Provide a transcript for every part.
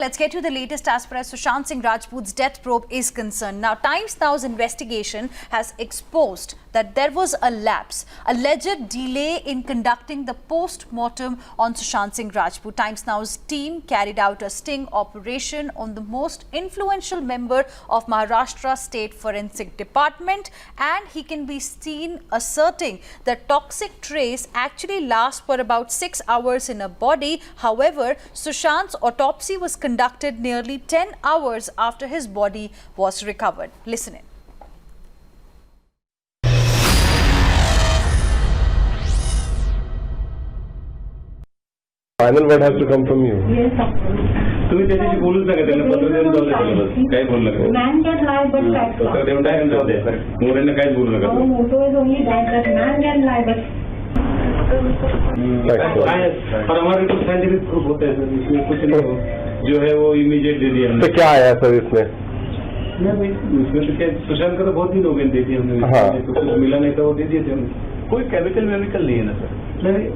Let's get to the latest as far as Sushant Singh Rajput's death probe is concerned. Now, Times Now's investigation has exposed that there was a lapse, alleged delay in conducting the post-mortem on Sushant Singh Rajput. Times Now's team carried out a sting operation on the most influential member of Maharashtra State Forensic Department, and he can be seen asserting that toxic trace actually lasts for about 6 hours in a body. However, Sushant's autopsy was conducted nearly 10 hours after his body was recovered. Listen in. Final word has to come from you. Yes, तुम्ही त्याच्याशी बोलूच नका त्यांना पत्र देऊन जाऊ द्या बस काय बोलू नका man can lie but facts पत्र देऊन टाकून जाऊ द्या मोरेंना काहीच बोलू नका our motto is only that man can lie but और हमारे कुछ साइंटिफिक प्रूफ होता है सर इसमें कुछ नहीं जो है वो इमीडिएट दे दिया तो क्या आया सर इसमें? उसमें तो क्या सुशांत का तो बहुत दिन हो गए दे दिए हमने हाँ। तो कुछ मिला नहीं था वो दे दिए थे हमने कोई केमिकल नहीं है ना सर नहीं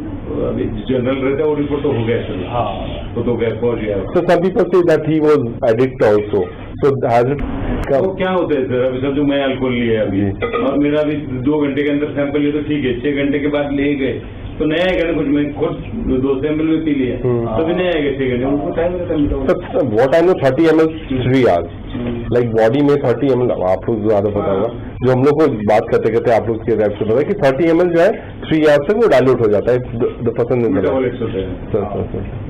अभी जनरल रहता है वो रिपोर्ट तो हो गया सर हाँ तो गया पहुंच गया So some people say that he was addict also. So has it तो क्या होता है सर अभी सब जो मैं अल्कोहल लिया है अभी और मेरा अभी 2 घंटे के अंदर सैंपल लिया तो ठीक है 6 घंटे के बाद ले गए तो नया आएगा ना कुछ मैं खुद 2 सैंपल में पी लिया तो भी नया आएगा 6 घंटे उनको टाइम लगता है what I know 30 ml 3 hours. Like body में 30 ml आप लोग ज्यादा पता होगा जो हम लोग को बात करते करते आप लोग के रैप से पता है कि 30 ml जो है 3 hours से वो डाइल्यूट हो जाता है द पर्सन में मेटाबॉलिक्स होते हैं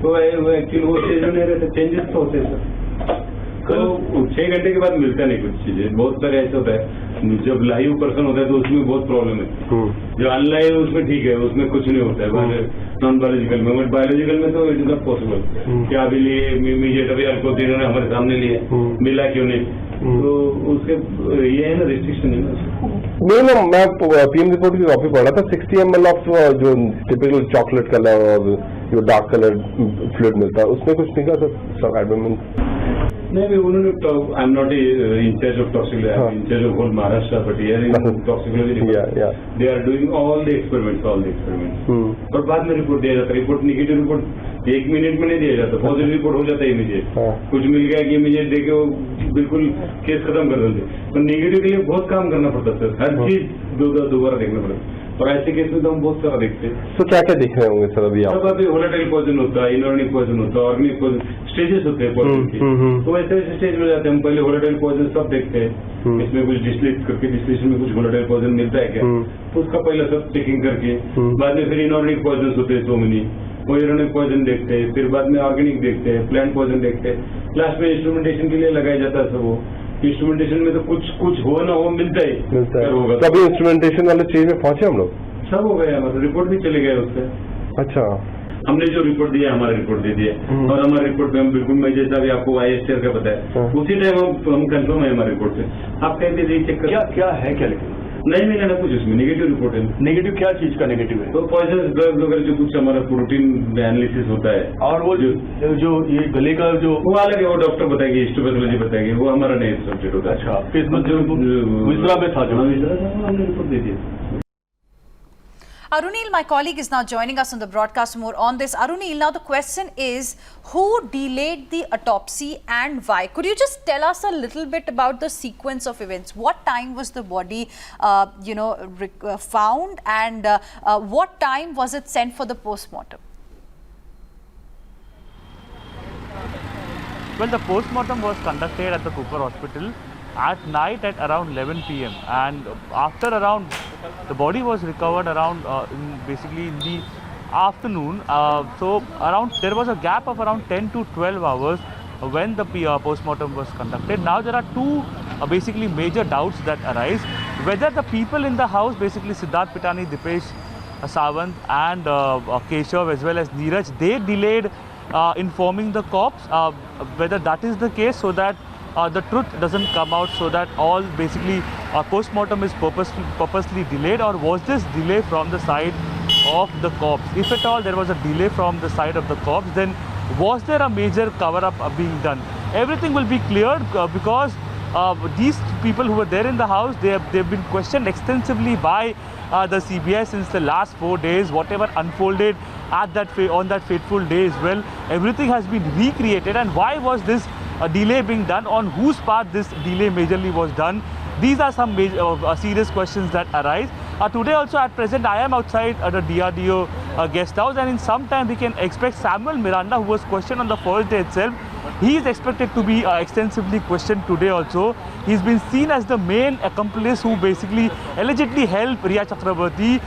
तो वो एक्चुअली वो चीज नहीं रहते चेंजेस तो होते हैं सर तो 6 घंटे के बाद मिलता नहीं कुछ चीजें बहुत सारे ऐसे होता है जब लाइव पर्सन होता है तो उसमें बहुत प्रॉब्लम है जो अनलाइव उसमें ठीक है उसमें कुछ नहीं होता है नॉन बायोलॉजिकल में बट बायोलॉजिकल में तो इट इज नॉट पॉसिबल क्या अभी लिए इमीडिएट अभी आपको तीनों हमारे सामने लिए मिला क्यों नहीं तो उसके ये है ना रिस्ट्रिक्शन है नहीं ना मैं पीएम रिपोर्ट की कॉपी पढ़ा था 60 ml ऑफ जो टिपिकल चॉकलेट कलर और जो डार्क कलर फ्लूइड मिलता है उसमें कुछ नहीं का सर एडमिट नहीं उन्होंने I am not incharge of toxicology incharge of whole Maharashtra but here in toxicology they are doing all the experiments और बाद में रिपोर्ट दिया जाता है रिपोर्ट निगेटिव रिपोर्ट 1 मिनट में नहीं दिया जाता पॉजिटिव रिपोर्ट हो जाता है इमीडिएट कुछ मिल गया कि इमीडिएट देके वो बिल्कुल केस खत्म कर देते तो निगेटिव के लिए बहुत काम करना पड़ता सर हर चीज दोबारा देखना पड़ता और ऐसे केस में तो हम बहुत सारा देखते हैं तो क्या क्या देख रहे होंगे सर अभी आप अभी वोलेटाइल पॉइजन होता है इनऑर्गेनिक पॉइजन होता है ऑर्गेनिक पॉइजन स्टेजेस होते हैं पॉइजन के तो ऐसे ऐसे स्टेज में जाते हैं हम पहले वोलेटाइल पॉइजन सब देखते हैं इसमें कुछ डिस्टिलेट करके डिस्टिलेशन में कुछ वोलेटाइल पॉइजन मिलता है क्या तो उसका पहले सब चेकिंग करके बाद में फिर इनऑर्गेनिक पॉइजन होते हैं 2 मिनी वो इनऑर्गेनिक पॉइजन देखते हैं फिर बाद में ऑर्गेनिक देखते हैं प्लांट पॉइजन देखते हैं लास्ट में इंस्ट्रूमेंटेशन के लिए लगाया जाता है सब वो इंस्ट्रूमेंटेशन में तो कुछ हो ना हो मिलता है होगा कभी इंस्ट्रूमेंटेशन वाले चीज में पहुंचे हम लोग सब हो गया मतलब रिपोर्ट भी चले गए उससे अच्छा हमने जो रिपोर्ट दिया हमारा रिपोर्ट दे दिया और हमारे रिपोर्ट में हम बिल्कुल मैं जैसा भी आपको ISTR का बताया उसी टाइम हम कंफर्म है हमारे रिपोर्ट से आप कह दीजिए चेक कर क्या है क्या लिखा नहीं मिला ना कुछ उसमें नेगेटिव रिपोर्ट है नेगेटिव क्या चीज का नेगेटिव है तो पॉइजन ड्रग्स वगैरह जो कुछ हमारा प्रोटीन एनालिसिस होता है और वो जो ये गले का जो वो अलग है वो डॉक्टर बताएगी हिस्टोपैथोलॉजी बताएगी वो हमारा नहीं सब्जेक्ट होता है अच्छा किस मिश्रा में था जो हमने रिपोर्ट दे दिया Arunil, my colleague, is now joining us on the broadcast. More on this. Arunil, now the question is, who delayed the autopsy and why? Could you just tell us a little bit about the sequence of events? What time was the body, found, and what time was it sent for the post-mortem? Well, the post-mortem was conducted at the Cooper Hospital at night at around 11 p.m. and after around the body was recovered around basically in the afternoon. So around there was a gap of around 10 to 12 hours when the post-mortem was conducted. Now there are two basically major doubts that arise whether the people in the house, basically Siddharth Pitani, Dipesh Sawant and Keshav as well as Neeraj, they delayed informing the cops, whether that is the case so that the truth doesn't come out, so that all basically post-mortem is purposely delayed, or was this delay from the side of the cops? If at all there was a delay from the side of the cops, then was there a major cover-up being done? Everything will be cleared because these people who were there in the house, they've been questioned extensively by the CBI since the last 4 days. Whatever unfolded at on that fateful day as well, everything has been recreated. And why was this delay being done? On whose part this delay majorly was done? These are some major, serious questions that arise. Today also at present I am outside the DRDO guest house, and in some time we can expect Samuel Miranda, who was questioned on the first day itself. He is expected to be extensively questioned today also. He's been seen as the main accomplice who basically allegedly helped Riya Chakraborty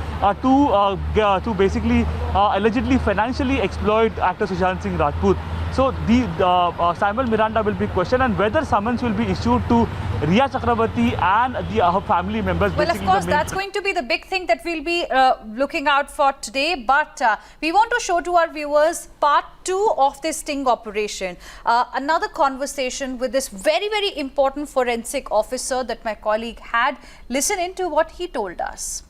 to basically allegedly financially exploit actor Sushant Singh Rajput. So Samuel Miranda will be questioned, and whether summons will be issued to Riya Chakraborty and her family members. Well, of course, that's going to be the big thing that we'll be looking out for today. But we want to show to our viewers part 2 of this sting operation. Another conversation with this very, very important forensic officer that my colleague had. Listen into what he told us.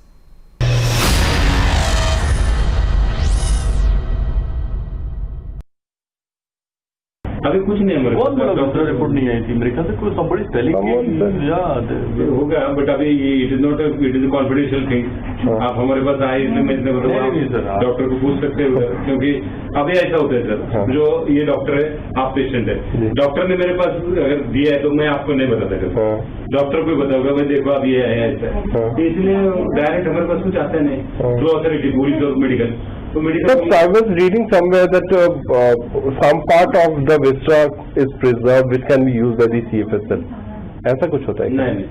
अभी कुछ नहीं हमारे बहुत बड़ा doctor report नहीं आई थी मेरे ख्याल से कोई somebody is telling me होगा, बट अभी it is not it is confidential thing. आप हमारे पास आए इसलिए मैं इतने बताऊँ, डॉक्टर को पूछ सकते हो, क्योंकि अभी ऐसा होता है सर, जो ये डॉक्टर है, आप पेशेंट है, डॉक्टर ने मेरे पास अगर दिया है तो मैं आपको नहीं बता सकता. डॉक्टर को बताऊंगा भाई देखो अब ये है ऐसा, इसलिए डायरेक्ट हमारे पास कुछ आता नहीं. थ्रू अथॉरिटी पुलिस और medical. But I was reading somewhere that some part of the vista is preserved which can be used by the CFSL. ऐसा कुछ होता है क्या? नहीं,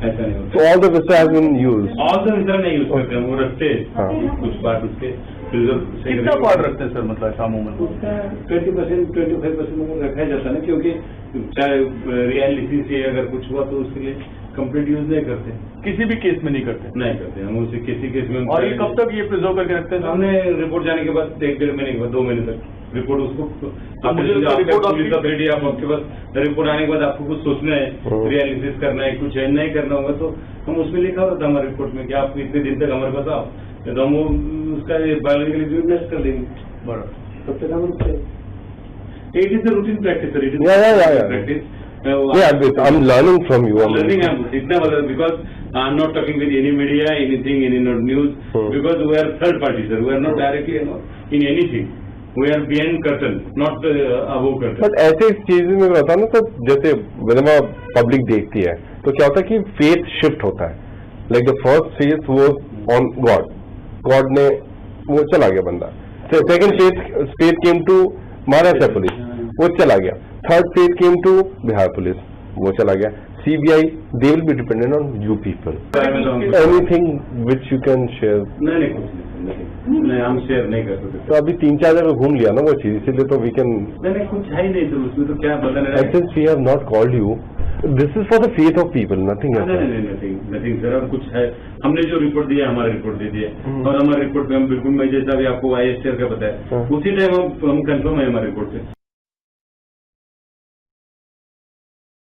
ऐसा नहीं होता. So all the vista has been used. All the Vista नहीं यूज करते हम, वो रखते हैं कुछ पार्ट उसके. कितना पार्ट रखते हैं सर, मतलब अमूमन 20% 25% रखा जाता है ना, क्योंकि चाहे रियलिटी से अगर कुछ हुआ तो उसके लिए कंप्लीट यूज नहीं करते. किसी भी केस में नहीं करते हम उसे किसी केस में. और ये कब तक ये प्रिजर्व करके रखते हैं? हमने रिपोर्ट जाने के बाद 1-1.5 महीने के बाद 2 महीने तक रिपोर्ट उसको पुलिस अथॉरिटी, आप आपके पास रिपोर्ट आने के बाद आपको कुछ सोचना है, रियलिसिस करना है, कुछ है नहीं करना होगा तो हम उसमें लिखा होता हमारे रिपोर्ट में कि आप इतने दिन तक हमारे पास आओ, तो हम उसका बायोलॉजिकल एग्जामिनेशन कर देंगे. तब तक हम it is the routine practice sir. It is practice. Yeah, I'm learning from you. Because I'm not talking with any media, anything, any news, because we are third party, sir. We are not directly in anything. We are behind curtain, not above curtain. But ऐसे चीजें में बताऊँ ना, तो जैसे whenever public देखती है तो क्या होता है कि फेथ शिफ्ट होता है. Like the first faith was on God. God ने वो चला गया बंदा. Second faith came to Maharashtra police, वो चला गया. Third faith came to Bihar police, वो चला गया. CBI, they will be dependent on you people. Anything which you can share? नहीं नहीं, हम शेयर नहीं कर सकते. तो अभी 3-4 जगह घूम लिया ना वो चीज, इसीलिए तो we can. नहीं कुछ है ही नहीं सर उसमें, तो क्या बताना. Since we have not called you, this is for the faith of people, nothing else. नहीं सर, और कुछ है. हमने जो रिपोर्ट दिया हमारा रिपोर्ट दे दिया, और हमारे रिपोर्ट में हम बिल्कुल, मैं जैसा भी आपको ISR का बताया उसी टाइम हम कंफर्म है हमारे रिपोर्ट से.